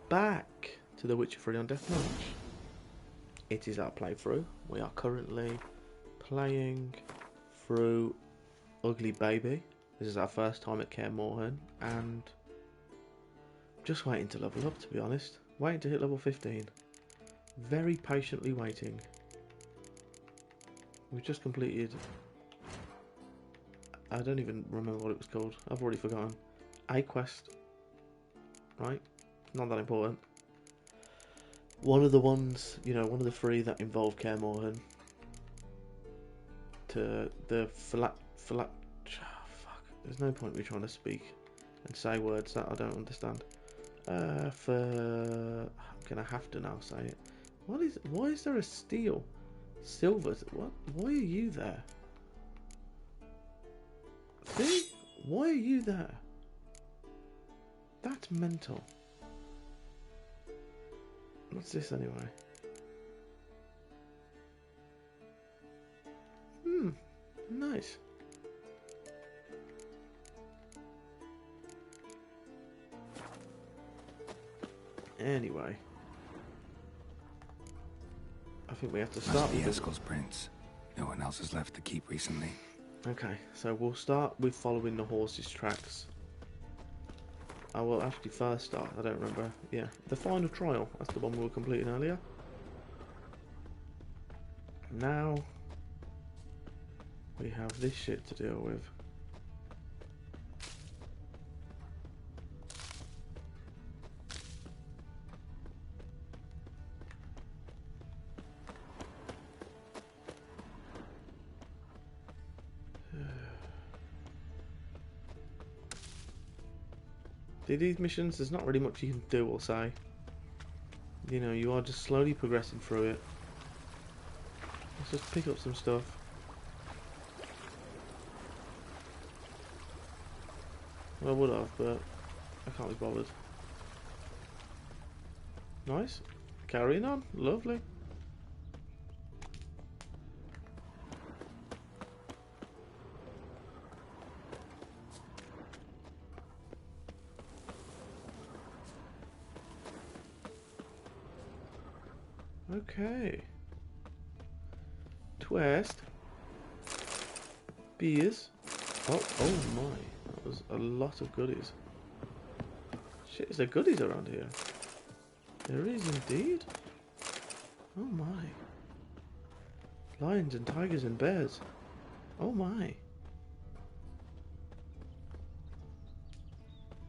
back to The Witcher 3 on Deathmatch. It is our playthrough. We are currently playing through Ugly Baby. This is our first time at Kaer Morhen, and just waiting to level up, to be honest. Waiting to hit level 15. Very patiently waiting. We've just completed... I don't even remember what it was called. I've already forgotten. A quest. Right? Not that important. One of the ones, you know, one of the three that involved Kaer Morhen. To the fuck. There's no point me trying to speak and say words that I don't understand. I'm gonna have to now say it. Why is there a steel? Silver? What? Why are you there? See? Why are you there? That's mental. What's this anyway? Nice. Anyway, I think we have to start with Eskel's prince. No one else has left the keep recently. Okay, so we'll start with following the horse's tracks. I will actually first start, I don't remember. Yeah, the final trial. That's the one we were completing earlier. Now we have this shit to deal with. These missions, there's not really much you can do or say. You know, you are just slowly progressing through it. Let's just pick up some stuff. Well, I would have, but I can't be bothered. Nice. Carrying on. Lovely. Okay. Twist. Beers. Oh my. That was a lot of goodies. Shit, is there goodies around here? There is indeed. Oh my. Lions and tigers and bears. Oh my.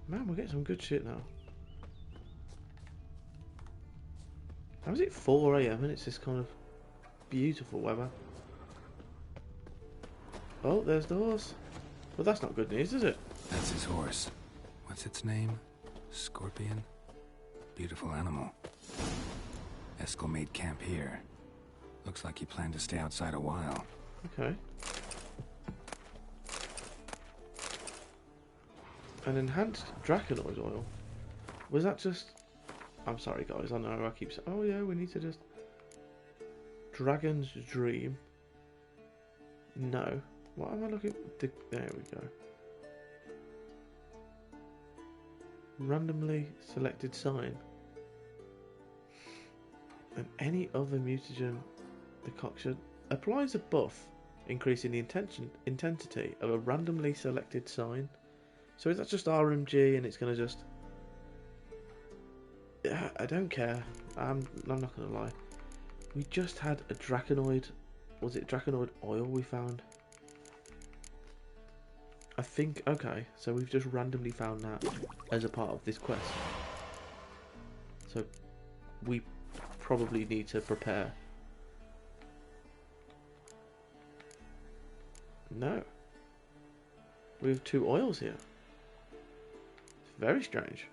Man, we're getting some good shit now. How is it 4 AM and it's this kind of beautiful weather? Oh, there's the horse. Well, that's not good news, is it? That's his horse. What's its name? Scorpion? Beautiful animal. Eskel made camp here. Looks like he planned to stay outside a while. Okay. An enhanced Draconoid oil. Was that just... I'm sorry guys, I know I keep saying... Oh yeah, we need to just... Dragon's Dream. No. What am I looking... There we go. Randomly selected sign. And any other mutagen decoction applies a buff, increasing the intensity of a randomly selected sign. So is that just RMG and it's going to just... I don't care. I'm not going to lie. We just had a Draconoid... Was it Draconoid oil we found? I think... Okay, so we've just randomly found that as a part of this quest. So we probably need to prepare. No. We have 2 oils here. It's very strange.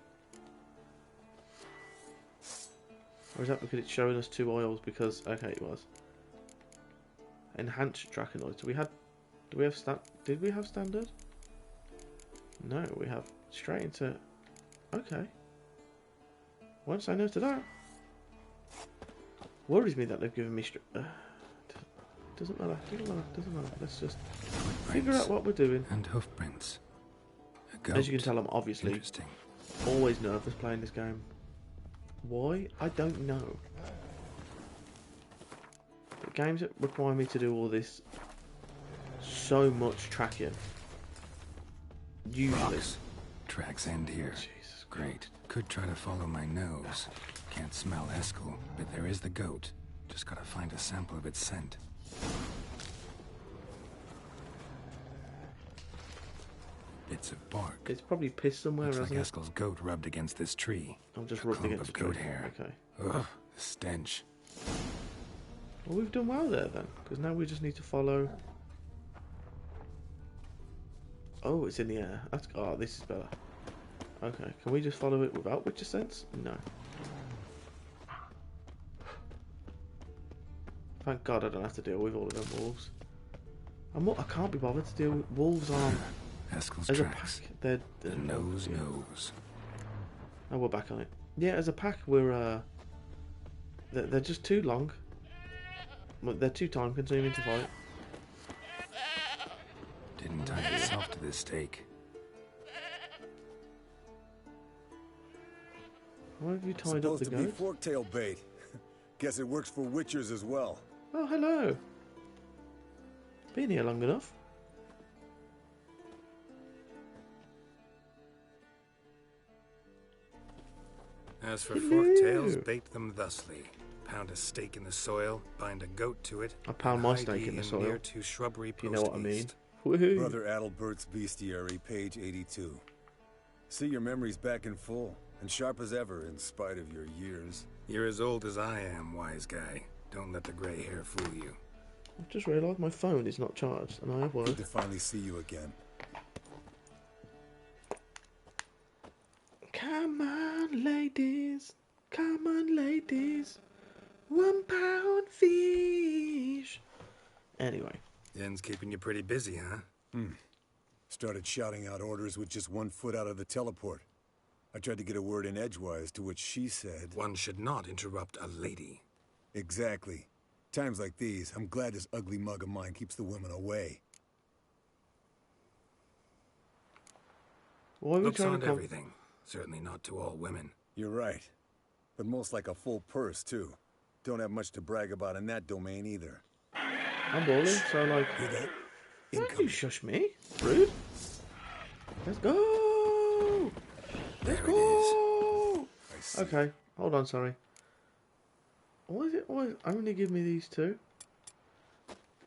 Or is that because it's showing us 2 oils because... Okay, it was. Enhanced Draconoid. So we had... Do we have Did we have standard? No, we have straight into... Okay. Won't say no to that. Worries me that they've given me... Doesn't matter, doesn't matter. Let's just figure out what we're doing. And hoofprints. A goat. As you can tell, I'm obviously always nervous playing this game. Why? I don't know. The games that require me to do all this so much tracking. Usually. Rocks. Tracks end here. Jesus Great. Could try to follow my nose. Can't smell Eskel, but there is the goat. Just gotta find a sample of its scent. Bits of bark. It's probably pissed somewhere, Looks like hasn't it? Eskel's goat rubbed against this tree. I'm just A rubbed clump against of the tree. goat hair. Okay. Ugh, the stench. Well, we've done well there then, because now we just need to follow. Oh, it's in the air. That's oh, this is better. Okay, can we just follow it without Witcher sense? No. Thank God I don't have to deal with all of them wolves. I can't be bothered to deal with wolves on Eskel's as a tracks. pack. They're The nose yeah. knows. Oh, we're back on it. Yeah, as a pack, we're they're just too long. They're too time consuming to fight. Didn't tie itself to this stake. Why have you tied up the Supposed to be goat? forktail bait. Guess it works for witchers as well. Oh, hello. Been here long enough. As for Hello. forktails, bait them thusly. Pound a stake in the soil, bind a goat to it. I pound and my hide stake ye in the in soil. Near to shrubbery If you know what I mean. post-east. Woohoo. Brother Adalbert's Bestiary, page 82. See your memories back in full, and sharp as ever in spite of your years. You're as old as I am, wise guy. Don't let the grey hair fool you. I've just realised my phone is not charged, and I have work. Good to finally see you again. Come on, ladies. Come on, ladies. £1 fish. Anyway. Yen's keeping you pretty busy, huh? Started shouting out orders with just 1 foot out of the teleport. I tried to get a word in edgewise, to which she said... One should not interrupt a lady. Exactly. Times like these, I'm glad this ugly mug of mine keeps the women away. Why are we Looks trying aren't to everything. Certainly not to all women. You're right. But most like a full purse, too. Don't have much to brag about in that domain, either. I'm balling, so like... Hear that? Why Incoming. you shush me? Rude. Let's go! Let's There it go! I see. Okay, hold on, sorry. Why is it always only give me these two?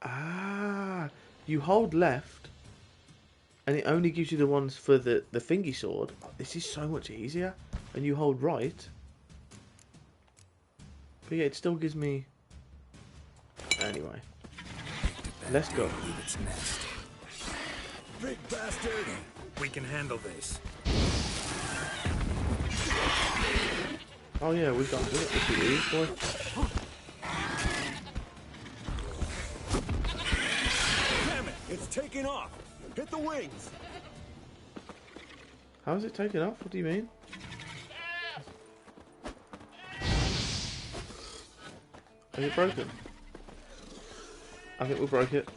Ah, you hold left, and it only gives you the ones for the thingy sword. This is so much easier. And you hold right. But yeah, it still gives me... Anyway. Let's go. Leave its nest. Big bastard! We can handle this. Oh yeah, we got this with boy. Damn it! It's taking off! Hit the wings! How is it taken off? What do you mean? Is it broken? I think we broke it.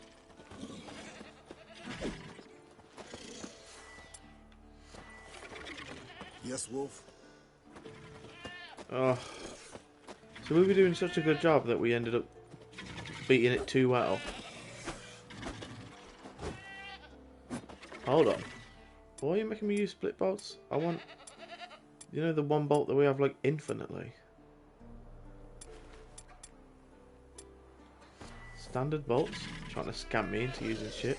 Yes, Wolf? Oh. So we were doing such a good job that we ended up beating it too well. Hold on. Why are you making me use split bolts? I want... You know the one bolt that we have like infinitely? Standard bolts? Trying to scam me into using shit.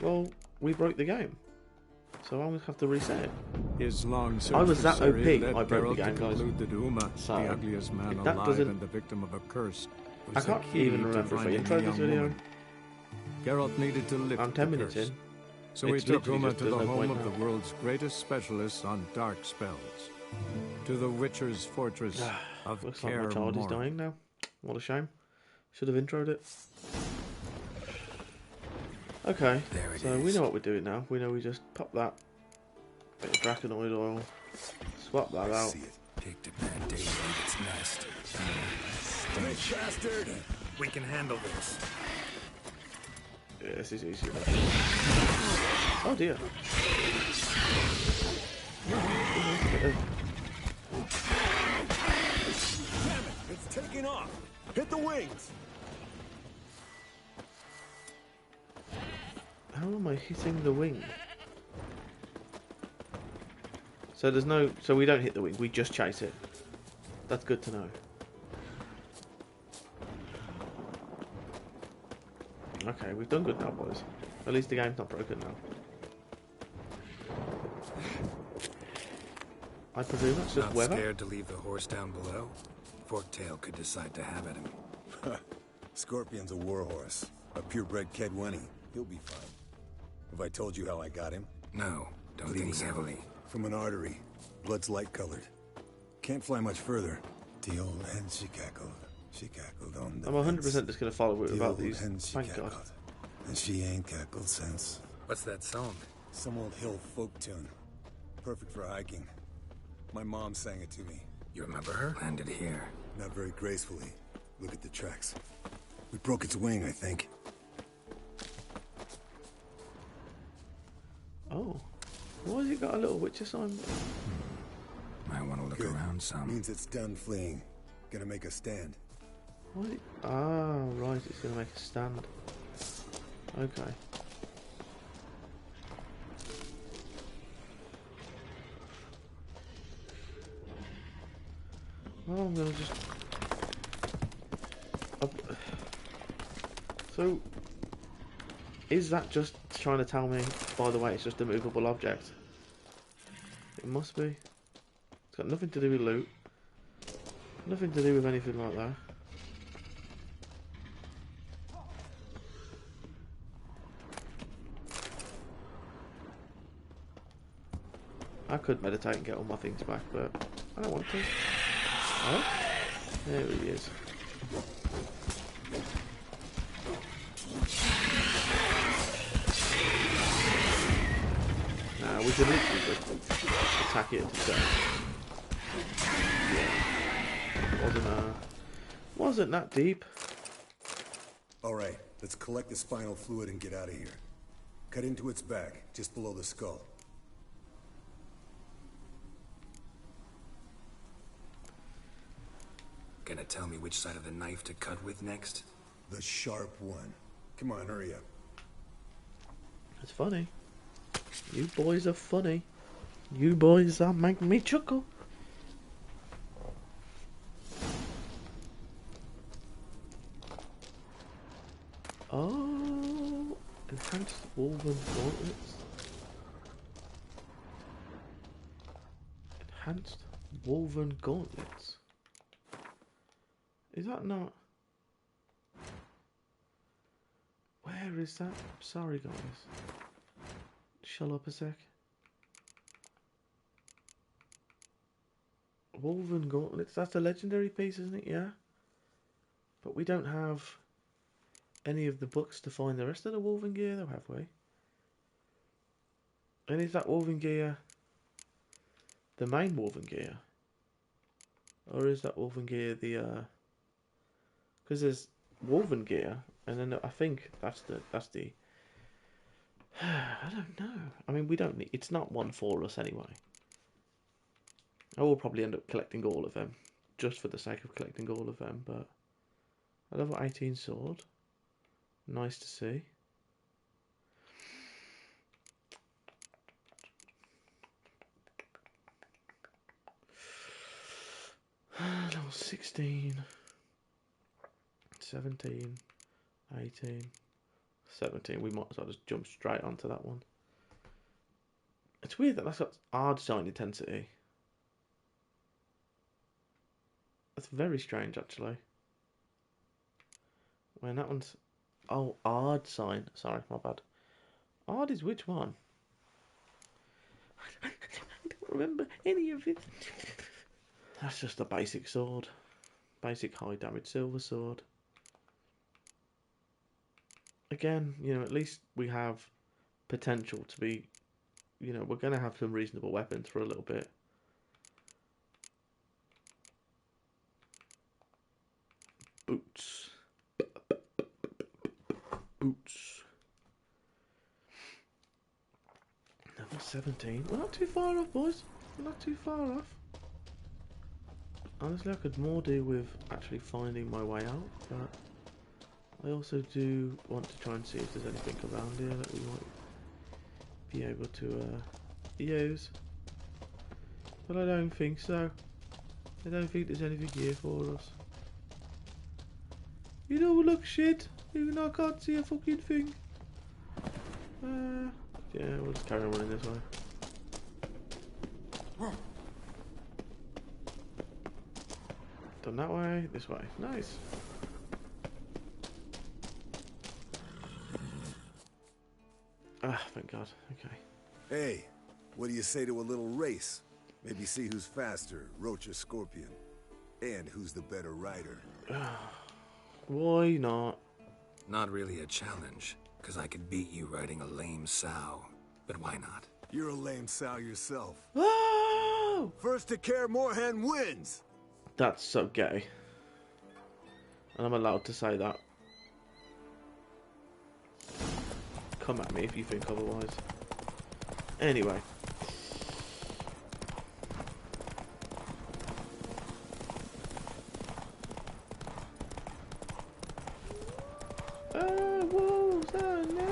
Well, we broke the game. So I'm going to have to reset it. His long search I was for that Ciri OP, led I broke the Geralt game, to guys. conclude that Uma, So, the ugliest man if that alive doesn't- and the victim of a curse, I was the can't key even to remember if I finding introed the this young video. woman. Geralt needed to lift I'm the 10 minutes curse. in. So he It's took literally Uma just- to there's the no home point of now. the world's greatest specialists on dark spells. To the Witcher's fortress of Looks like Kaer my child is Morhen. dying now. What a shame. Should have introed it. Okay, There it so we is. know what we're doing now. We know we just pop that bit of Draconoid oil, swap that I out. see it. Picked a bad day to leave its nest. Big bastard! We can handle this. Yeah, this is easy. Oh dear. taking off. Hit the wings. How am I hitting the wing? So there's no... So we don't hit the wing, we just chase it. That's good to know. Okay, we've done good now, boys. At least the game's not broken now. I presume that's just Not weather? scared to leave the horse down below? Forktail could decide to have at him. Scorpion's a warhorse. A purebred Kedwenny. He'll be fine. Have I told you how I got him? No, don't think heavily. From an artery. Blood's light-colored. Can't fly much further. The old hen, she cackled. She cackled on the I'm 100% just going to follow it The without old these. hen, she Thank God. cackled. And she ain't cackled since. What's that song? Some old hill folk tune. Perfect for hiking. My mom sang it to me. You remember her? Landed here. Not very gracefully. Look at the tracks. We broke its wing, I think. Oh. Why has it got a little Witcher sign? Might want to look Good. around some. Means it's done fleeing. Gonna make a stand. What? Ah, right, it's going to make a stand. Okay. Well, I'm going to just... So, is that just trying to tell me, by the way, it's just a movable object? It must be. It's got nothing to do with loot. Nothing to do with anything like that. I could meditate and get all my things back, but I don't want to. Oh, there he is. Nah, we could literally just attack it to death. Yeah. Wasn't that deep. Alright, let's collect the spinal fluid and get out of here. Cut into its back, just below the skull. Gonna tell me which side of the knife to cut with next? The sharp one. Come on, hurry up. It's funny. You boys are funny. You boys are making me chuckle. Oh, enhanced woven gauntlets. Enhanced woven gauntlets. Is that not? Where is that? Sorry, guys. Shut up a sec. Woven gauntlets. That's a legendary piece, isn't it? Yeah. But we don't have any of the books to find the rest of the woven gear, though, have we? And is that woven gear the main woven gear? Or is that woven gear the because there's woven gear, and then I think that's the I don't know. I mean, we don't need, it's not one for us anyway. I will probably end up collecting all of them, just for the sake of collecting all of them, but a level 18 sword. Nice to see. Level 16. 17. 18. 17. We might as well just jump straight onto that one. It's weird that that's got R design intensity. That's very strange, actually. When that one's... Oh, Ard sign. Sorry, my bad. Ard is which one? I don't remember any of it. That's just a basic sword. Basic high damage silver sword. Again, you know, at least we have potential to be... You know, we're going to have some reasonable weapons for a little bit. Boots. Boots. Level 17. We're not too far off, boys. We're not too far off. Honestly, I could more do with actually finding my way out, but I also do want to try and see if there's anything around here that we might be able to use. But I don't think so. I don't think there's anything here for us. You don't look shit, even though I can't see a fucking thing. Yeah, we'll just carry on running this way. Done that way, this way. Nice. Ah, thank God. Okay. Hey, what do you say to a little race? Maybe see who's faster, Roach or Scorpion. And who's the better rider. Why not? Not really a challenge, because I could beat you riding a lame sow. But why not? You're a lame sow yourself. Oh! First to Kaer Morhen wins! That's so gay. And I'm allowed to say that. Come at me if you think otherwise. Anyway. Wolves! Oh no!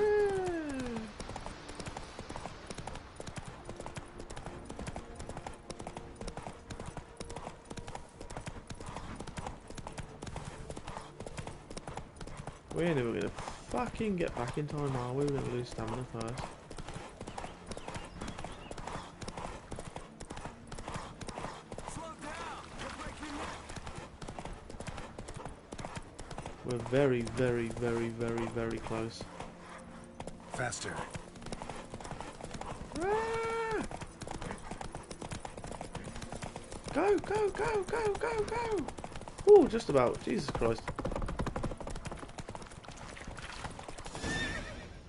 We're never gonna fucking get back in time, are we? We're gonna lose stamina first. We're very, very, very, very, very close. Faster. Ah! Go, go, go, go, go, go! Oh, just about. Jesus Christ.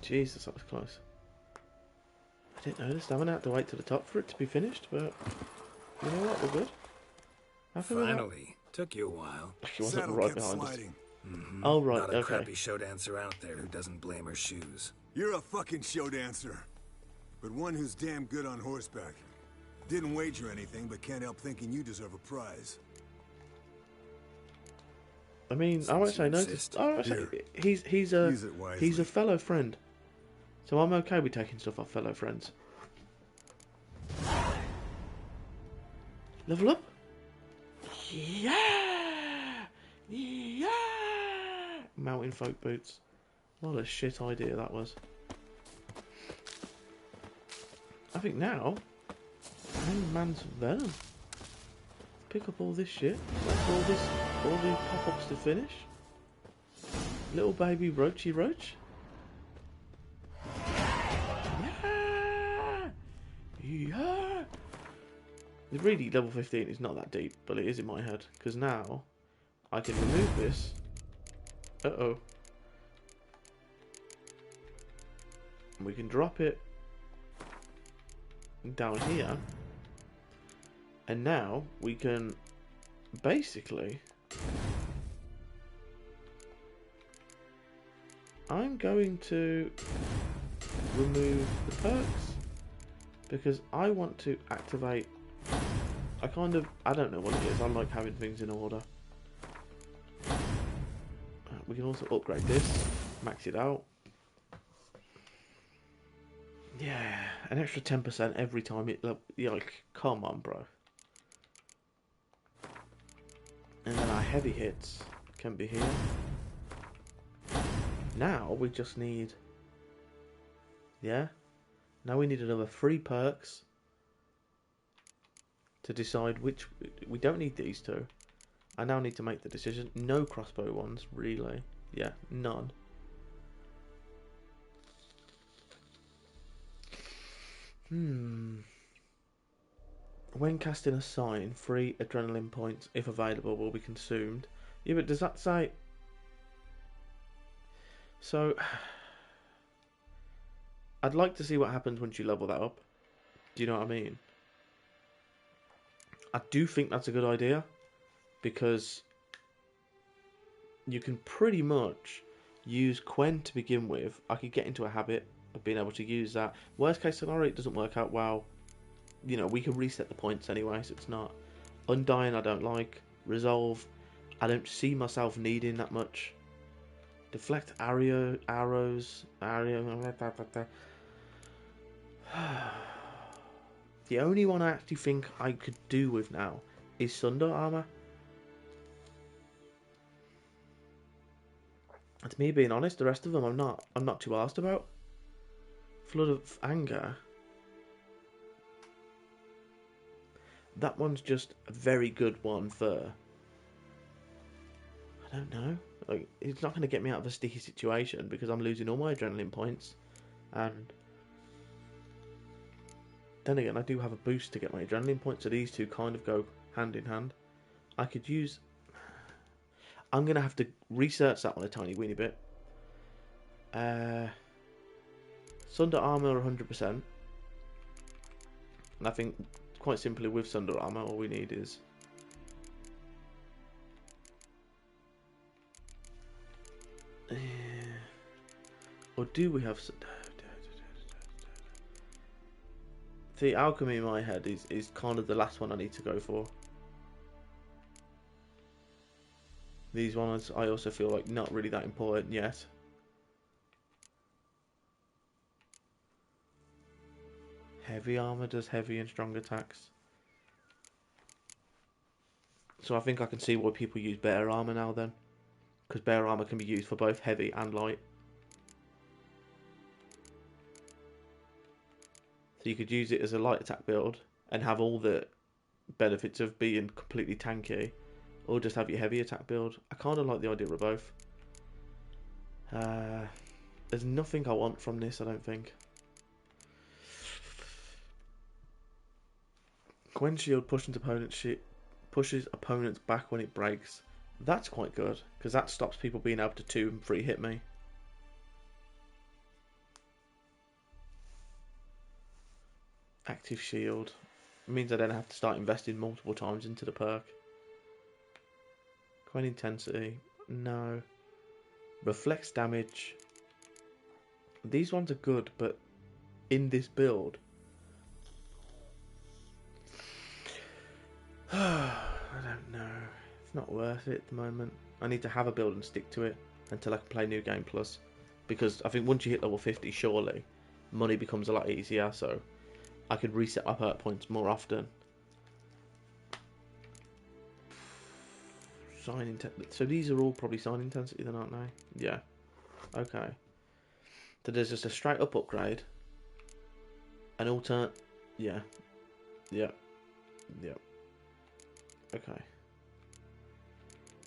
Jesus, that was close. I didn't know the stamina had to wait to the top for it to be finished, but you know what? We're good. Happy with that? Finally. Took you a while. She wasn't Saddle right kept behind us. sliding. Oh, right, Not a okay. crappy show dancer out there who doesn't blame her shoes. You're a fucking show dancer. But one who's damn good on horseback. Didn't wager anything, but can't help thinking you deserve a prize. I mean, I won't say no. I won't say he's Use it wisely. he's a fellow friend, so I'm okay with taking stuff off fellow friends. Level up. Yeah, yeah. Mountain folk boots. What a shit idea that was. I think now, Hangman's Venom. Pick up all this shit. Wait for all these pop-ups to finish. Little baby Roachy Roach. Yeah! Yeah! Really, level 15 is not that deep, but it is in my head. Because now, I can remove this. Uh-oh. And we can drop it down here. And now, we can basically... I'm going to remove the perks because I want to activate. I don't know what it is. I like having things in order. We can also upgrade this, max it out. Yeah, an extra 10% every time it. You're like, come on, bro. And then our heavy hits can be here. Now we just need, yeah, now we need another 3 perks to decide which, we don't need these two. I now need to make the decision. No crossbow ones, really. Yeah, none. When casting a sign, 3 adrenaline points, if available, will be consumed. Yeah, but does that say... So, I'd like to see what happens once you level that up. Do you know what I mean? I do think that's a good idea, because you can pretty much use Quen to begin with. I could get into a habit of being able to use that. Worst case scenario, it doesn't work out well. You know, we can reset the points anyway, so it's not... Undying I don't like. Resolve, I don't see myself needing that much. Deflect arrows. The only one I actually think I could do with now is Sunder Armor. To me, being honest, the rest of them I'm not too arsed about. Flood of Anger. That one's just a very good one for... I don't know. Like, it's not going to get me out of a sticky situation because I'm losing all my adrenaline points. And then again, I do have a boost to get my adrenaline points, so these two kind of go hand in hand. I could use... I'm going to have to research that one a tiny weeny bit. Sunder Armor 100%. And I think, quite simply, with Sunder Armor, all we need is... Or do we have... The Alchemy in my head is kind of the last one I need to go for. These ones I also feel like not really that important yet. Heavy armor does heavy and strong attacks. So I think I can see why people use bear armor now then. Because bear armor can be used for both heavy and light. So you could use it as a light attack build and have all the benefits of being completely tanky. Or just have your heavy attack build. I kind of like the idea of both. There's nothing I want from this, I don't think. Gwen Shield pushes opponents back when it breaks. That's quite good, because that stops people being able to 2 and 3 hit me. Active Shield. It means I don't have to start investing multiple times into the perk. Gwen Intensity. No. Reflects damage. These ones are good, but in this build... I don't know. It's not worth it at the moment. I need to have a build and stick to it until I can play New Game Plus. Because I think once you hit level 50, surely, money becomes a lot easier, so I could reset my perk points more often. So these are all probably sign intensity then, aren't they? Yeah. Okay. So there's just a straight up upgrade. An alternate... Yeah. Yeah. Yeah. Okay.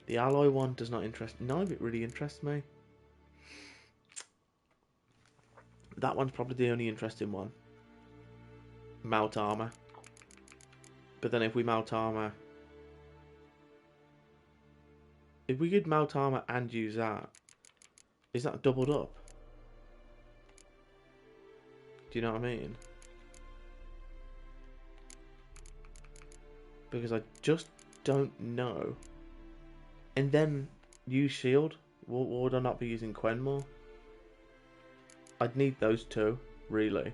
The alloy one does not interest... None of it really interests me. That one's probably the only interesting one. Mount armor. But then if we mount armor... If we could mount armor and use that... Is that doubled up? Do you know what I mean? Because I just don't know. And then use shield. Would I not be using Quen more? I'd need those two, really.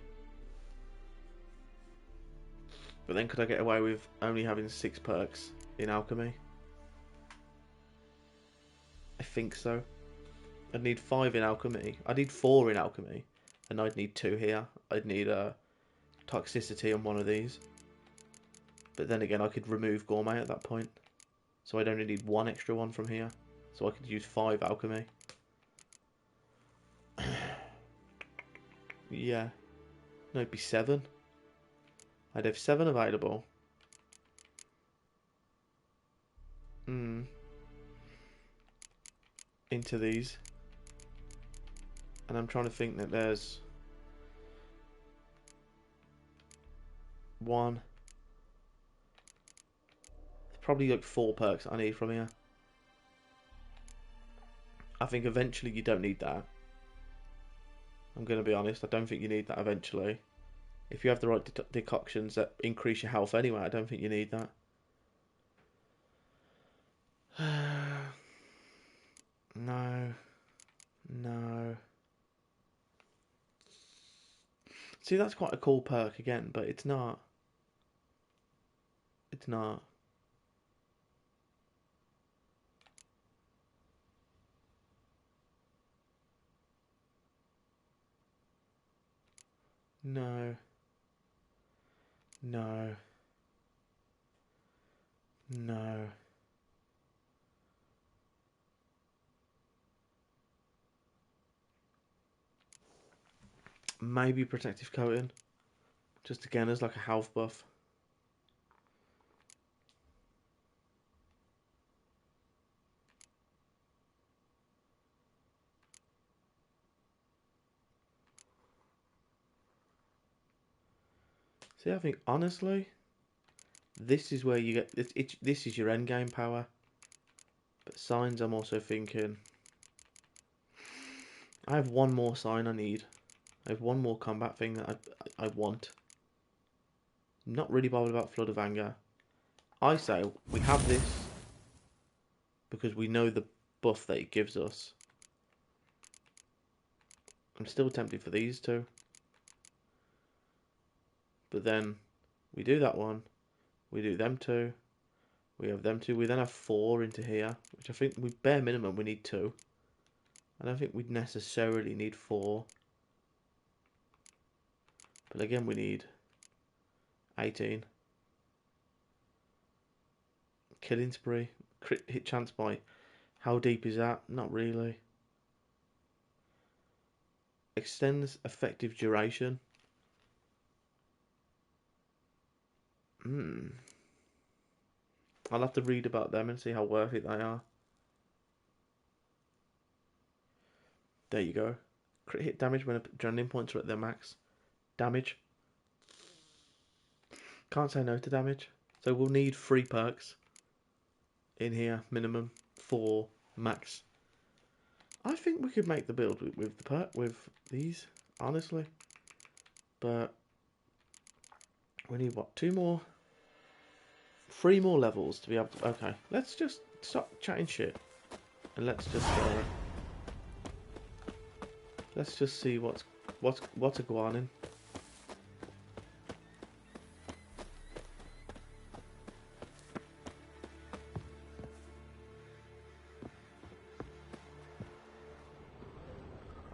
But then could I get away with only having 6 perks in alchemy? I think so. I'd need 5 in alchemy. I'd need 4 in alchemy. And I'd need 2 here. I'd need a toxicity on one of these. But then again, I could remove gourmet at that point. So I'd only need 1 extra one from here. So I could use 5 alchemy. Yeah. No, it'd be 7. I'd have 7 available. Into these. And I'm trying to think that there's 1. Probably like 4 perks I need from here. I think eventually you don't need that. I'm going to be honest, I don't think you need that eventually. If you have the right decoctions that increase your health anyway, I don't think you need that. No. No. See, that's quite a cool perk again, but it's not. It's not. No. No. No. Maybe protective coating. Just again as like a health buff. See, I think honestly, this is where you get this is your end game power. But signs, I'm also thinking. I have one more sign I need. I have one more combat thing that I want. I'm not really bothered about Flood of Anger. I say we have this because we know the buff that it gives us. I'm still tempted for these two. But then we do that one. We do them two. We have them two. We then have 4 into here, which I think we bare minimum we need 2. I don't think we'd necessarily need 4. But again, we need 18. Killing spree. Crit hit chance by. How deep is that? Not really. Extends effective duration. I'll have to read about them and see how worth it they are. There you go. Crit hit damage when adrenaline points are at their max. Damage. Can't say no to damage. So we'll need 3 perks in here, minimum 4 max. I think we could make the build with the perk with these, honestly. But we need what? 2 more, 3 more levels to be able to. Okay, let's just stop chatting shit and let's just see what's a guanin.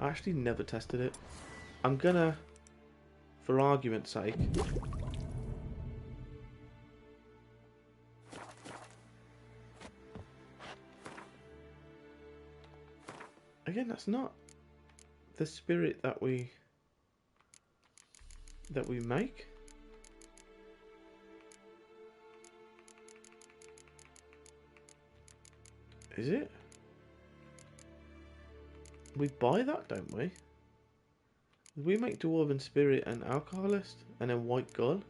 I actually never tested it. I'm gonna, for argument's sake, again, that's not the spirit that we make. Is it? We buy that, don't we? We make Dwarven Spirit and Alcoholist and then White Gull.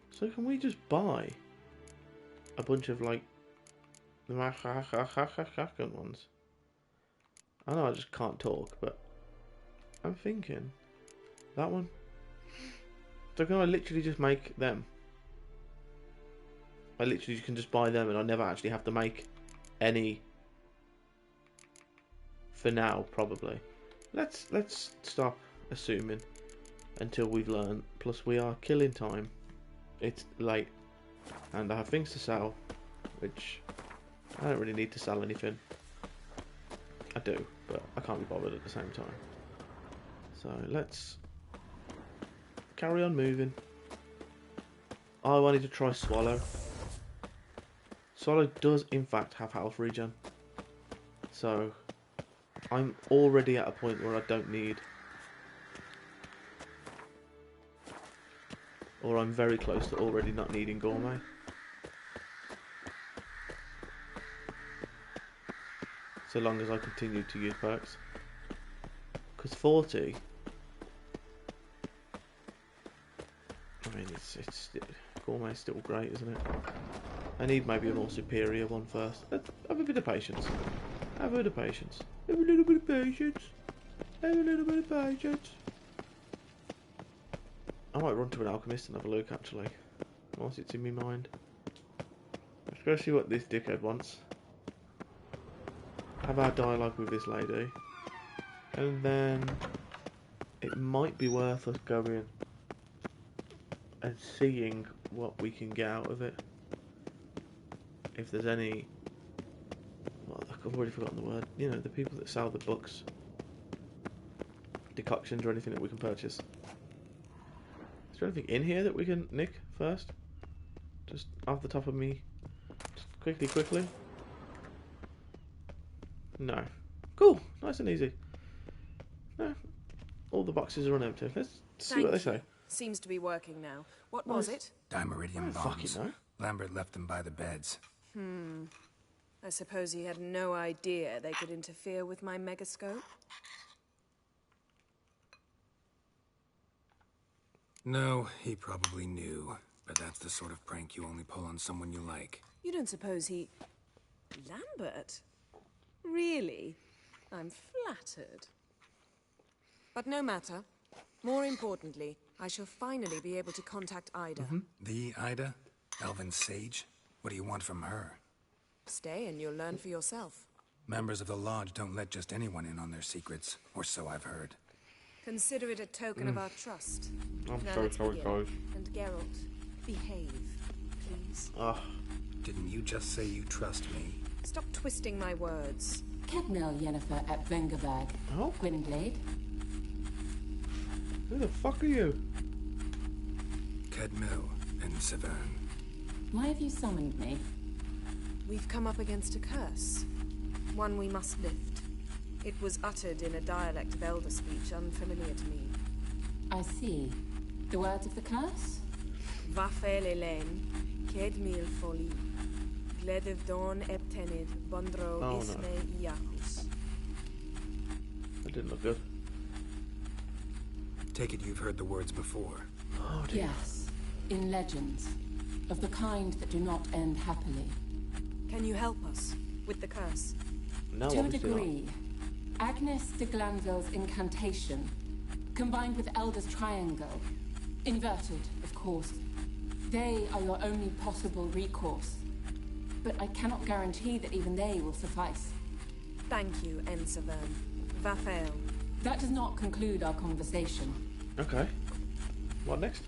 So can we just buy a bunch of like the ones? I know I just can't talk, but I'm thinking that one. So can I literally just make them? I literally can just buy them and I never actually have to make any. For now, probably. Let's stop assuming until we've learned. Plus, we are killing time. It's late, and I have things to sell, which I don't really need to sell anything. I do, but I can't be bothered at the same time. So let's carry on moving. I wanted to try Swallow. Swallow does, in fact, have health regen. So I'm already at a point where I don't need, or I'm very close to already not needing Gourmet. So long as I continue to use perks. Because 40, I mean, it's Gourmet's still great, isn't it? I need maybe a more superior one first. Have a bit of patience. Have a bit of patience. Have a little bit of patience. Have a little bit of patience. I might run to an alchemist and have a look, actually, whilst it's in my mind. Let's go see what this dickhead wants. Have our dialogue with this lady. And then it might be worth us going and seeing what we can get out of it. If there's any... Well, I've already forgotten the word. You know, the people that sell the books. decoctions or anything that we can purchase. Is there anything in here that we can nick first? Just off the top of me. Just quickly. No. Cool. Nice and easy. No. All the boxes are unempty. Let's see what they say. Seems to be working now. What was it? Dimeridium Fucking bombs. know. Lambert left them by the beds. I suppose he had no idea they could interfere with my megascope. No, he probably knew. But that's the sort of prank you only pull on someone you like. You don't suppose he... Lambert? Really? I'm flattered. But no matter. More importantly, I shall finally be able to contact Ida. The Ida? Elven Sage? What do you want from her? Stay and you'll learn for yourself. Members of the Lodge don't let just anyone in on their secrets, or so I've heard. Consider it a token of our trust. I'm Now so let's sorry, begin. guys. And Geralt, behave, please. Didn't you just say you trust me? Stop twisting my words. Kedmil Yennefer at Vengerberg. Oh? Gwynblade. Who the fuck are you? Kedmil and Severn. Why have you summoned me? We've come up against a curse. One we must lift. It was uttered in a dialect of Elder speech unfamiliar to me. I see. The words of the curse? Vafel Elaine, Kedmil Foli, Gledev Don Eptenid, Bondro Oh, no. Isne Iacus. That didn't look good. Take it you've heard the words before. Oh dear. Yes. In legends. Of the kind that do not end happily. Can you help us with the curse? No, To a obviously not. degree. Agnes de Glanville's incantation, combined with Elder's triangle, inverted, of course. They are your only possible recourse. But I cannot guarantee that even they will suffice. Thank you, Ensevern. Vafel. That does not conclude our conversation. Okay. What next?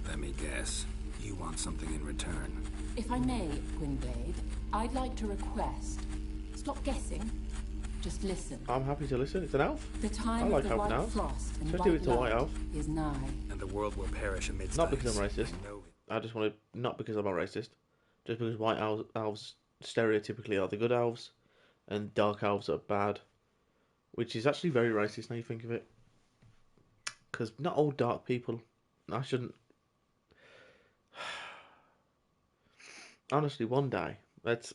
Let me guess. You want something in return. If I may, Gwynblade, I'd like to request. Stop guessing. Just listen. I'm happy to listen. It's an elf. The time I like of the helping white out. frost and Especially if white it's a white light elf. is nigh. And the world will perish amidst Not because ice. I'm racist. I know it. I just want to, not because I'm a racist, just because white elves stereotypically are the good elves, and dark elves are bad, which is actually very racist now you think of it. Because not all dark people, I shouldn't. Honestly, one day, let's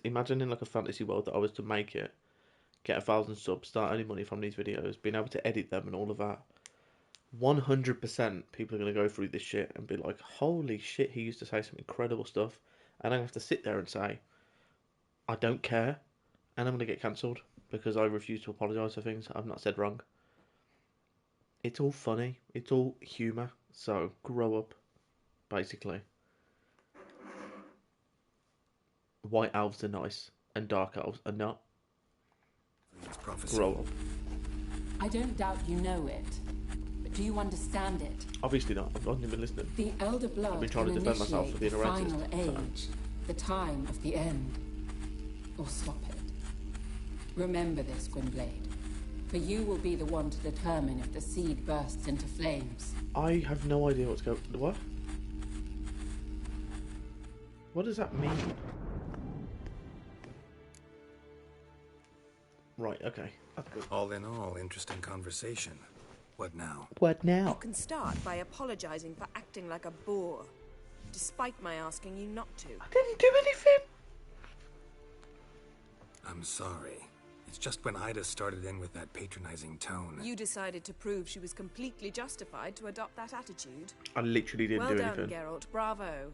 imagine in like a fantasy world that I was to make it, get 1,000 subs, start earning money from these videos, being able to edit them and all of that. 100% people are going to go through this shit and be like, holy shit, he used to say some incredible stuff, and I have to sit there and say, I don't care, and I'm going to get cancelled because I refuse to apologise for things I've not said wrong. It's all funny, it's all humour, so grow up, basically. White elves are nice, and dark elves are not. It's prophecy. Grow up. I don't doubt you know it. But do you understand it? Obviously not, I've not even been listening. The Elder Blood been trying to can defend myself initiate for being the a racist, final so. age, the time of the end. Or stop it. Remember this, Gwynblade. For you will be the one to determine if the seed bursts into flames. I have no idea what's going... What? What does that mean? Right, okay. That's good. All in all, interesting conversation. What now? What now? You can start by apologizing for acting like a boor, despite my asking you not to. I didn't do anything! I'm sorry. It's just when Ida started in with that patronizing tone. You decided to prove she was completely justified to adopt that attitude. I literally didn't Well do done, anything. Geralt. Bravo.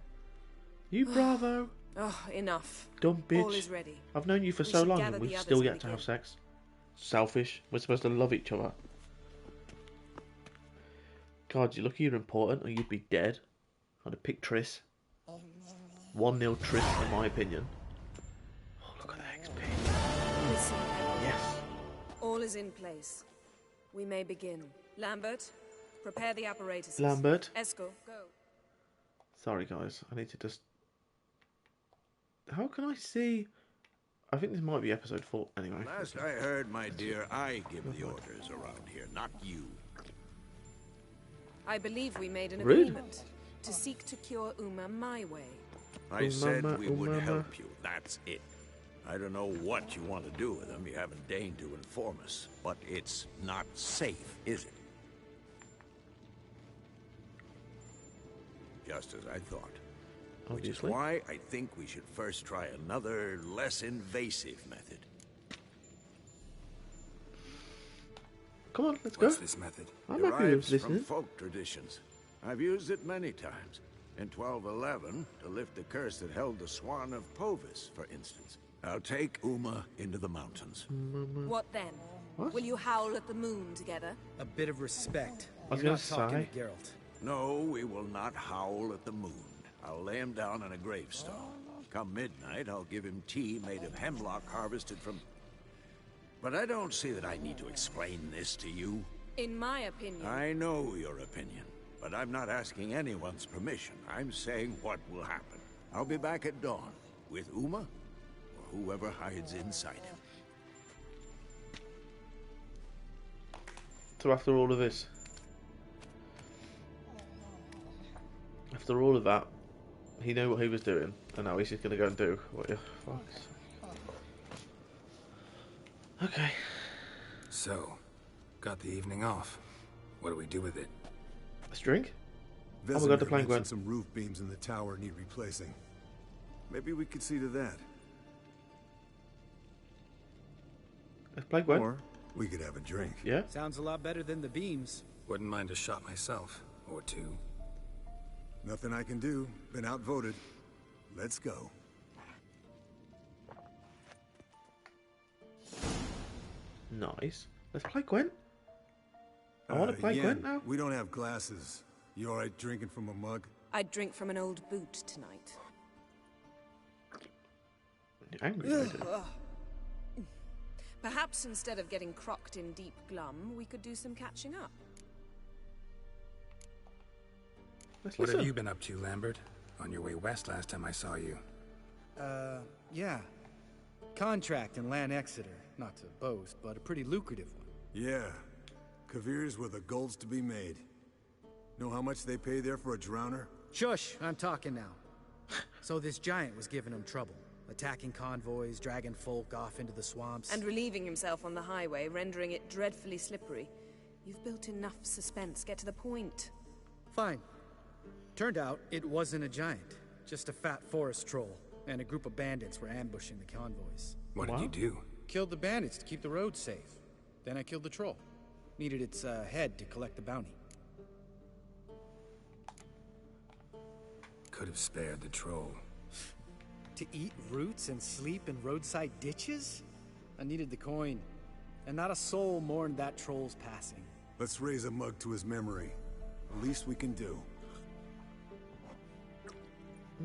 You bravo. Oh, enough. Dumb bitch. All is ready. I've known you for We so should long gather and the we've others still and yet to have begin. sex. Selfish. We're supposed to love each other. God, you're lucky you're important or you'd be dead. I'd have picked Triss. 1-0 Triss in my opinion. Oh, look at that XP. Listen, Geralt. Yes. All is in place. We may begin. Lambert, prepare the apparatuses. Lambert. Eskel, go. Sorry guys, I need to just... How can I see? I think this might be episode 4 anyway. Last I heard, my dear, I give the orders around here, not you. I believe we made an Rude. agreement to seek to cure Uma my way. I said we would Umama. help you, that's it. I don't know what you want to do with them, you haven't deigned to inform us. But it's not safe, is it? Just as I thought. Which is Obviously. why I think we should first try another, less invasive method. Come on, let's go. What's this method? I'm happy with Derives from listening. folk traditions. I've used it many times. In 1211, to lift the curse that held the Swan of Povis, for instance. I'll take Uma into the mountains. What then? What? Will you howl at the moon together? A bit of respect. I was You're gonna not talking say. to Geralt. No, we will not howl at the moon. I'll lay him down on a gravestone. Come midnight, I'll give him tea made of hemlock harvested from... But I don't see that I need to explain this to you. In my opinion, I know your opinion, but I'm not asking anyone's permission. I'm saying what will happen. I'll be back at dawn, with Uma, or whoever hides inside him. So after all of this, after all of that, he knew what he was doing, and now he's just going to go and do what you fucks. Okay. So, got the evening off. What do we do with it? Let's drink. Oh my Vesemir God, the plane mentioned went. some roof beams in the tower need replacing. Maybe we could see to that. Let's play Gwen. Or we could have a drink. Yeah. Sounds a lot better than the beams. Wouldn't mind a shot myself. Or two. Nothing I can do. Been outvoted. Let's go. Nice. Let's play Gwent. I want to play Yen, Gwent now. We don't have glasses. You alright drinking from a mug? I'd drink from an old boot tonight. You're angry, lady. Perhaps instead of getting crocked in deep glum, we could do some catching up. Let's What listen. have you been up to, Lambert? On your way west last time I saw you. Yeah. Contract in Lan Exeter. Not to boast, but a pretty lucrative one. Yeah. Kavir's where the gold's to be made. Know how much they pay there for a drowner? Shush, I'm talking now. So this giant was giving him trouble. Attacking convoys, dragging folk off into the swamps. And relieving himself on the highway, rendering it dreadfully slippery. You've built enough suspense. Get to the point. Fine. Turned out it wasn't a giant. Just a fat forest troll. And a group of bandits were ambushing the convoys. What did you do? Killed the bandits to keep the roads safe. Then I killed the troll. Needed its head to collect the bounty. Could have spared the troll. To eat roots and sleep in roadside ditches? I needed the coin. And not a soul mourned that troll's passing. Let's raise a mug to his memory. The least we can do.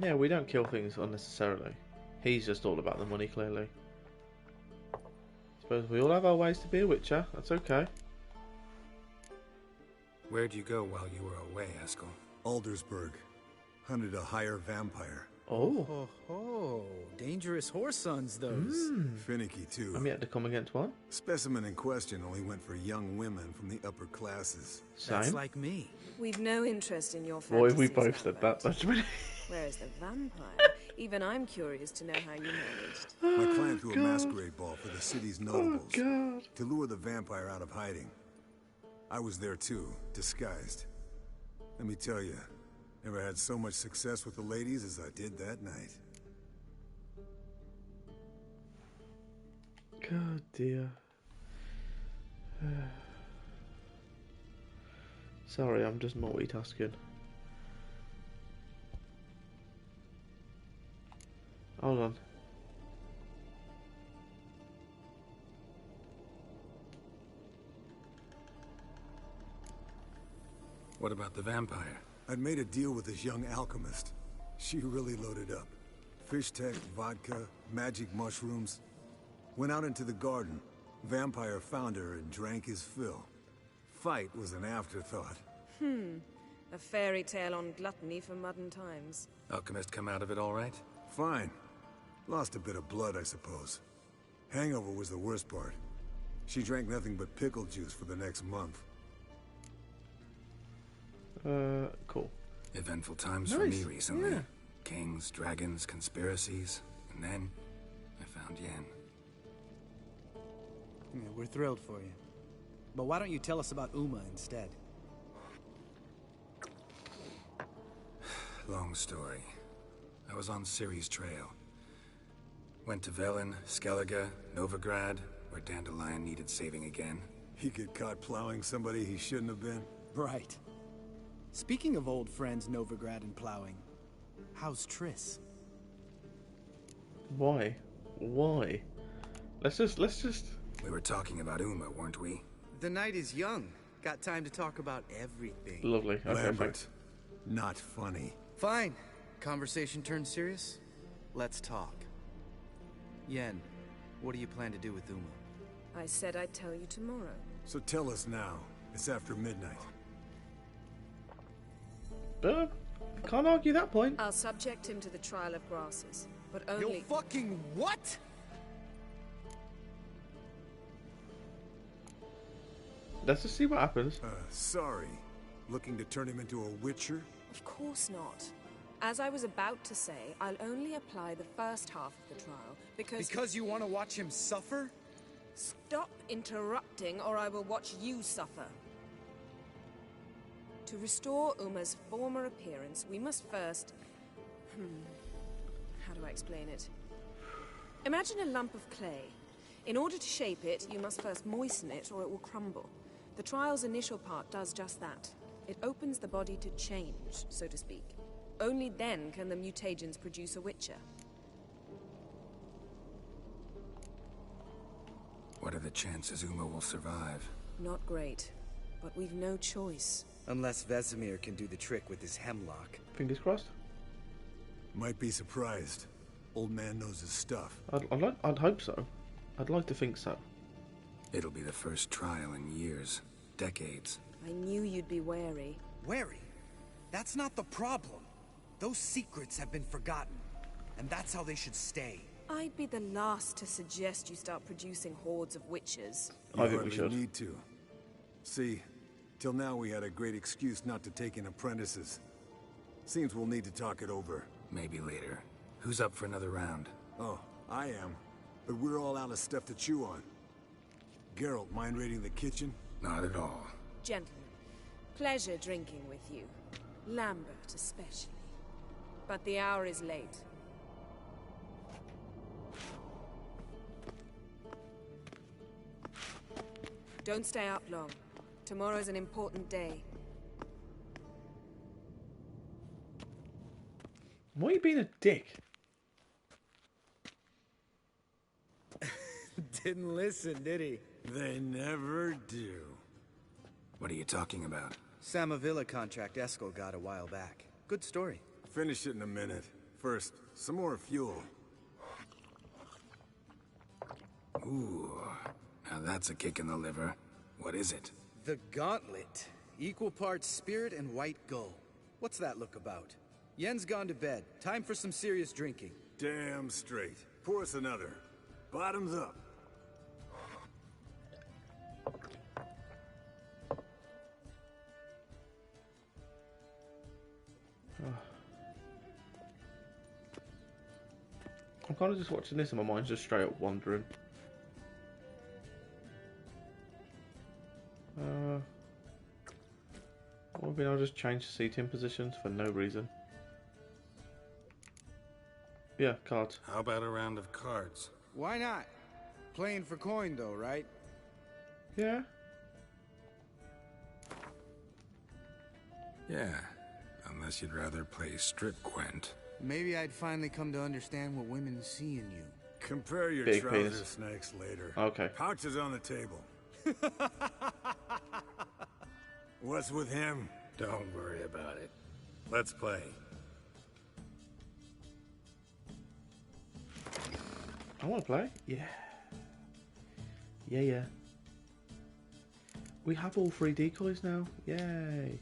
Yeah, we don't kill things unnecessarily. He's just all about the money, clearly. Suppose we all have our ways to be a witcher. That's okay. Where'd you go while you were away, Eskel? Aldersburg. Hunted a higher vampire. Oh. Oh, dangerous horse sons, those. Finicky, too. I'm yet to come against one. Specimen in question only went for young women from the upper classes. That's Same. like me. We've no interest in your Boy, fantasies, we both said that. Lambert. That's Whereas the vampire, even I'm curious to know how you managed. My clan threw a masquerade ball for the city's Oh notables God. to lure the vampire out of hiding. I was there too, disguised. Let me tell you, never had so much success with the ladies as I did that night. God dear. Sorry, I'm just multitasking. Hold on. What about the vampire? I'd made a deal with this young alchemist. She really loaded up. Fish tech, vodka, magic mushrooms. Went out into the garden. Vampire found her and drank his fill. Fight was an afterthought. A fairy tale on gluttony for modern times. Alchemist come out of it all right? Fine. Lost a bit of blood, I suppose. Hangover was the worst part. She drank nothing but pickle juice for the next month. Cool. Eventful times for me Nice, recently. yeah. Kings, dragons, conspiracies. And then, I found Yen. Yeah, we're thrilled for you. But why don't you tell us about Uma instead? Long story. I was on Ciri's trail. Went to Velen, Skellige, Novigrad, where Dandelion needed saving again. He get caught plowing somebody he shouldn't have been. Right. Speaking of old friends Novigrad and plowing, how's Triss? Why? Why? Let's just. We were talking about Uma, weren't we? The night is young. Got time to talk about everything. Lovely. Okay, Lambert, thanks. not funny. Fine. Conversation turned serious? Let's talk. Yen, what do you plan to do with Uma? I said I'd tell you tomorrow. So tell us now. It's after midnight. Can't argue that point. I'll subject him to the trial of grasses, but You only... fucking what? Let's just see what happens. Sorry. Looking to turn him into a witcher? Of course not. As I was about to say, I'll only apply the first half of the trial, because... Because you want to watch him suffer? Stop interrupting, or I will watch you suffer. To restore Uma's former appearance, we must first... How do I explain it? Imagine a lump of clay. In order to shape it, you must first moisten it, or it will crumble. The trial's initial part does just that. It opens the body to change, so to speak. Only then can the mutagens produce a witcher. What are the chances Uma will survive? Not great, but we've no choice. Unless Vesemir can do the trick with his hemlock. Fingers crossed. Might be surprised. Old man knows his stuff. I'd hope so. I'd like to think so. It'll be the first trial in years. Decades. I knew you'd be wary. Wary? That's not the problem. Those secrets have been forgotten. And that's how they should stay. I'd be the last to suggest you start producing hordes of witches. You I think we hardly should. need to. See, till now we had a great excuse not to take in apprentices. Seems we'll need to talk it over. Maybe later. Who's up for another round? Oh, I am. But we're all out of stuff to chew on. Geralt, mind raiding the kitchen? Not at all. Gentlemen, pleasure drinking with you. Lambert especially. But the hour is late. Don't stay up long. Tomorrow's an important day. Why are you being a dick? Didn't listen, did he? They never do. What are you talking about? Samavilla contract Eskel got a while back. Good story. Finish it in a minute. First, some more fuel. Ooh, now that's a kick in the liver. What is it? The Gauntlet. Equal parts spirit and white gull. What's that look about? Yen's gone to bed. Time for some serious drinking. Damn straight. Pour us another. Bottoms up. I'm kind of just watching this and my mind's just straight up wandering. Well, I'll just change seating positions for no reason. Yeah, cards. How about a round of cards? Why not? Playing for coin, though, right? Yeah. Yeah, unless you'd rather play strip Gwent. Maybe I'd finally come to understand what women see in you. Compare your Big trouser penis. snacks later. Okay. Pouches on the table. What's with him? Don't worry about it. Let's play. I want to play. Yeah. Yeah. We have all 3 decoys now. Yay.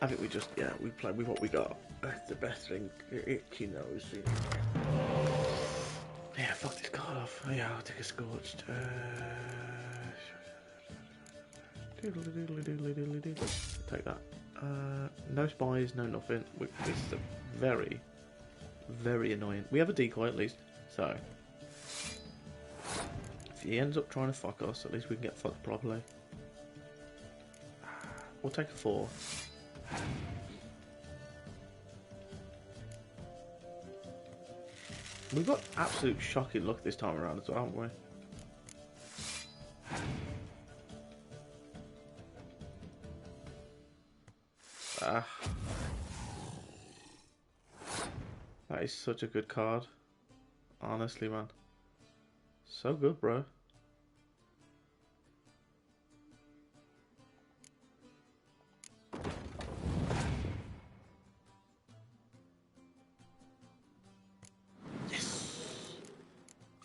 I think we just, yeah, we play with what we got. That's the best thing. Itchy nose. Yeah, fuck this card off. Oh, yeah, I'll take a scorched. Take that. No spies, no nothing. This is a very, very annoying. We have a decoy at least, so if he ends up trying to fuck us, at least we can get fucked properly. We'll take a 4. We've got absolute shocking luck this time around as well, haven't we? That is such a good card. Honestly, man. So good, bro.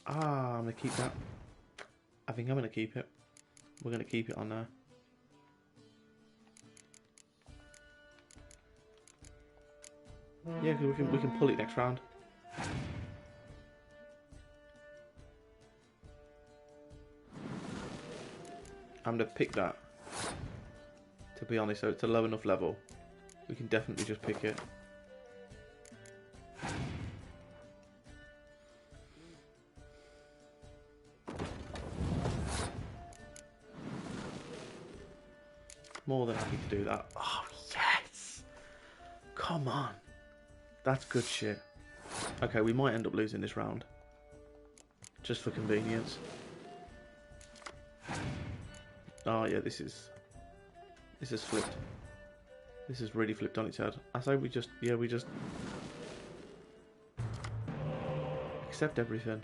I'm gonna keep that. I think I'm gonna keep it. We're gonna keep it on there. Yeah, because we can pull it next round. I'm gonna pick that. To be honest, so it's a low enough level. We can definitely just pick it. More than happy to do that. Oh, yes! Come on. That's good shit. Okay, we might end up losing this round. Just for convenience. Oh, yeah, this is flipped. This is really flipped on its head. I say we just accept everything.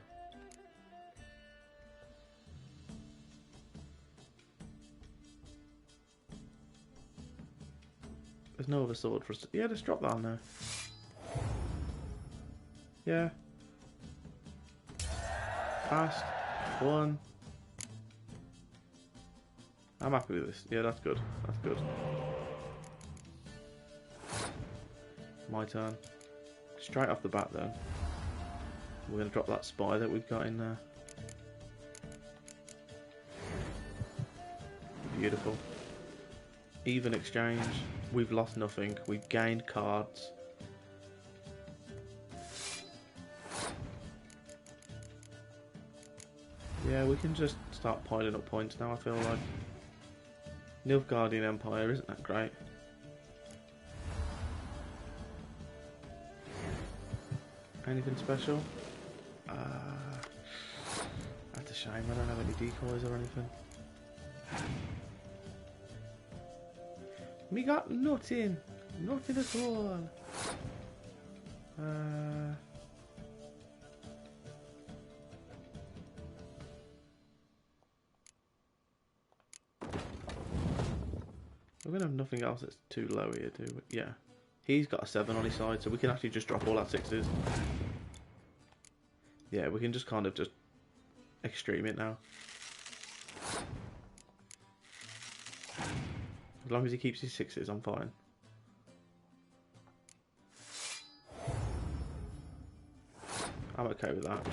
There's no other sword for us to... Yeah, just drop that on there. Yeah. Fast. 1. I'm happy with this. Yeah, that's good. That's good. My turn. Straight off the bat then. We're going to drop that spy that we've got in there. Beautiful. Even exchange. We've lost nothing. We've gained cards. Yeah, we can just start piling up points now, I feel like. Nilfgaardian Empire, isn't that great? Anything special? That's a shame, I don't have any decoys or anything. We got nothing. Nothing at all. We're going to have nothing else that's too low here, do we? Yeah. He's got a 7 on his side, so we can actually just drop all our 6s. Yeah, we can just kind of just extreme it now. As long as he keeps his 6s, I'm fine. I'm okay with that.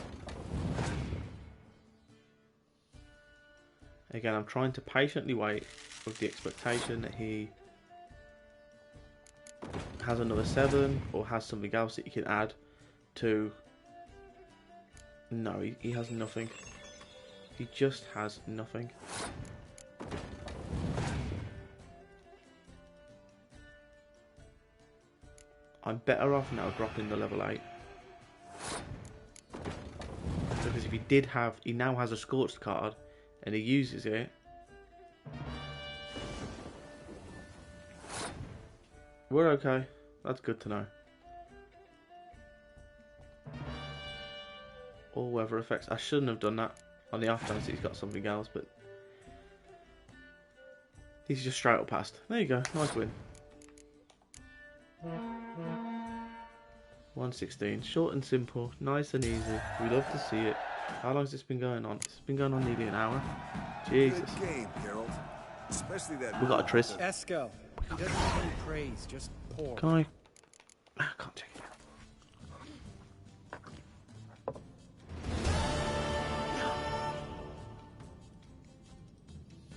Again, I'm trying to patiently wait with the expectation that he has another 7 or has something else that he can add to... No, he has nothing. He just has nothing. I'm better off now dropping the level 8. Because if he did have... He now has a Scorched card and he uses it. We're okay. That's good to know. All weather effects. I shouldn't have done that. On the off chance he's got something else, but he's just straight up passed. There you go. Nice win. 116. Short and simple. Nice and easy. We love to see it. How long has this been going on? It's been going on nearly an hour. Jesus. Good game, Geralt. Especially that We got a tris. Eskel, He doesn't need any praise, just pour. Can I? I can't check it out.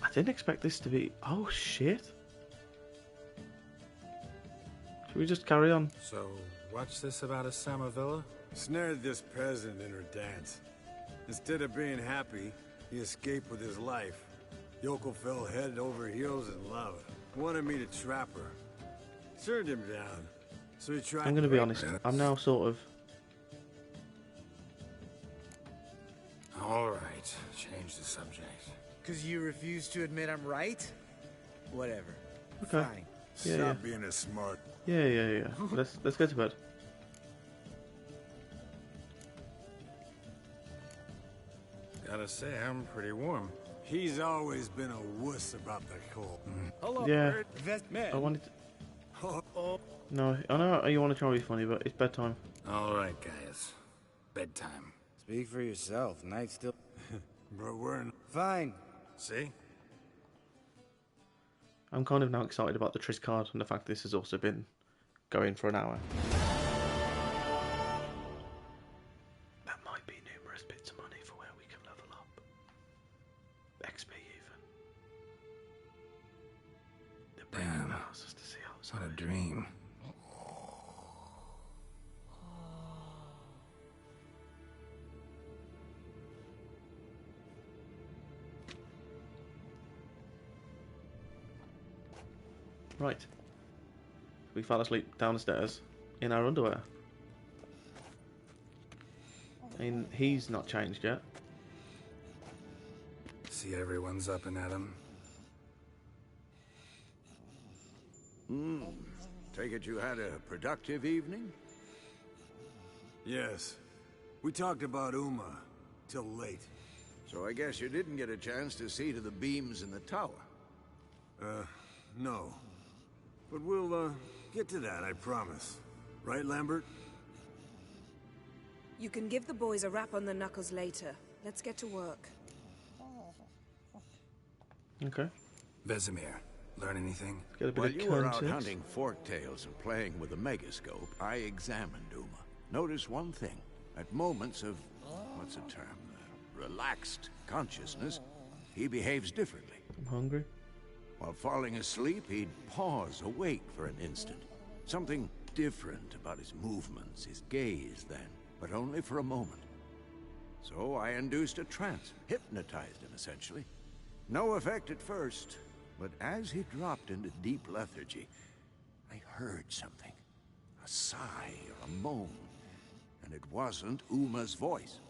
I didn't expect this to be. Oh shit! Should we just carry on? So, what's this about a Samavilla? Snared this peasant in her dance. Instead of being happy, he escaped with his life. Yoko fell head over heels in love. Wanted me to trap her. Turned him down. So he tried. I'm going to be honest. I'm now sort of. All right, change the subject. Because you refuse to admit I'm right? Whatever. Okay. Fine. Yeah, Stop yeah. being a smart. Yeah. Let's go to bed. Gotta say, I'm pretty warm. He's always been a wuss about the cold. Hello, Yeah. bird. I wanted. To... Oh, No, I know you want to try and be funny, but it's bedtime. All right, guys. Bedtime. Speak for yourself. Night still. but we're in. Fine. See? I'm kind of now excited about the Triss card and the fact this has also been going for an hour. That might be numerous bits of money for where we can level up. XP even. The brain Damn. allows us to see outside. What a dream. Right. We fell asleep downstairs in our underwear. And he's not changed yet. See everyone's up and at 'em. Take it you had a productive evening? Yes. We talked about Uma till late. So I guess you didn't get a chance to see to the beams in the tower. No. But we'll, get to that, I promise. Right, Lambert? You can give the boys a rap on the knuckles later. Let's get to work. Okay. Vesemir, learn anything? Get a bit While of you were out context. hunting forktails and playing with the megascope, I examined Uma. Notice one thing. At moments of, what's the term? Relaxed consciousness, he behaves differently. I'm hungry. While falling asleep, he'd pause, awake for an instant. Something different about his movements, his gaze then, but only for a moment. So I induced a trance, hypnotized him essentially. No effect at first, but as he dropped into deep lethargy, I heard something. A sigh or a moan, and it wasn't Uma's voice.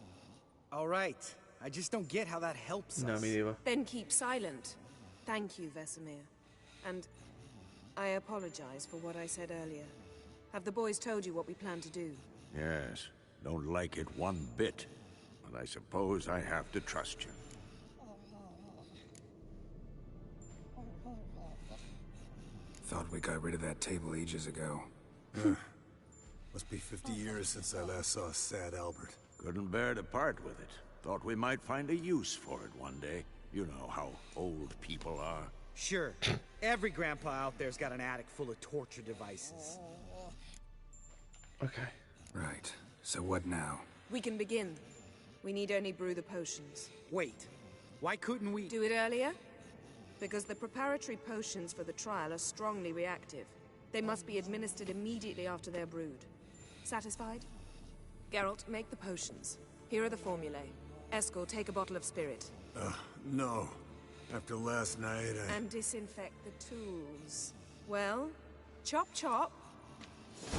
All right. I just don't get how that helps No, us. me neither. Then keep silent. Thank you, Vesemir. And I apologize for what I said earlier. Have the boys told you what we plan to do? Yes, don't like it one bit, but I suppose I have to trust you. Thought we got rid of that table ages ago. Must be 50 years since I last saw sad Albert. Couldn't bear to part with it. Thought we might find a use for it one day. You know how old people are. Sure. Every grandpa out there's got an attic full of torture devices. Okay. Right. So what now? We can begin. We need only brew the potions. Wait. Why couldn't we... Do it earlier? Because the preparatory potions for the trial are strongly reactive. They must be administered immediately after they're brewed. Satisfied? Geralt, make the potions. Here are the formulae. Eskel, take a bottle of spirit. No. After last night, And disinfect the tools. Well, chop chop.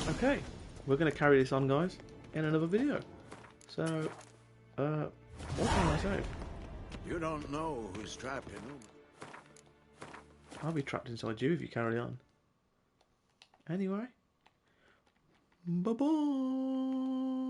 Okay. We're going to carry this on, guys, in another video. So, what can I say? You don't know who's trapped in Uma. I'll be trapped inside you if you carry on. Anyway. Bye-bye.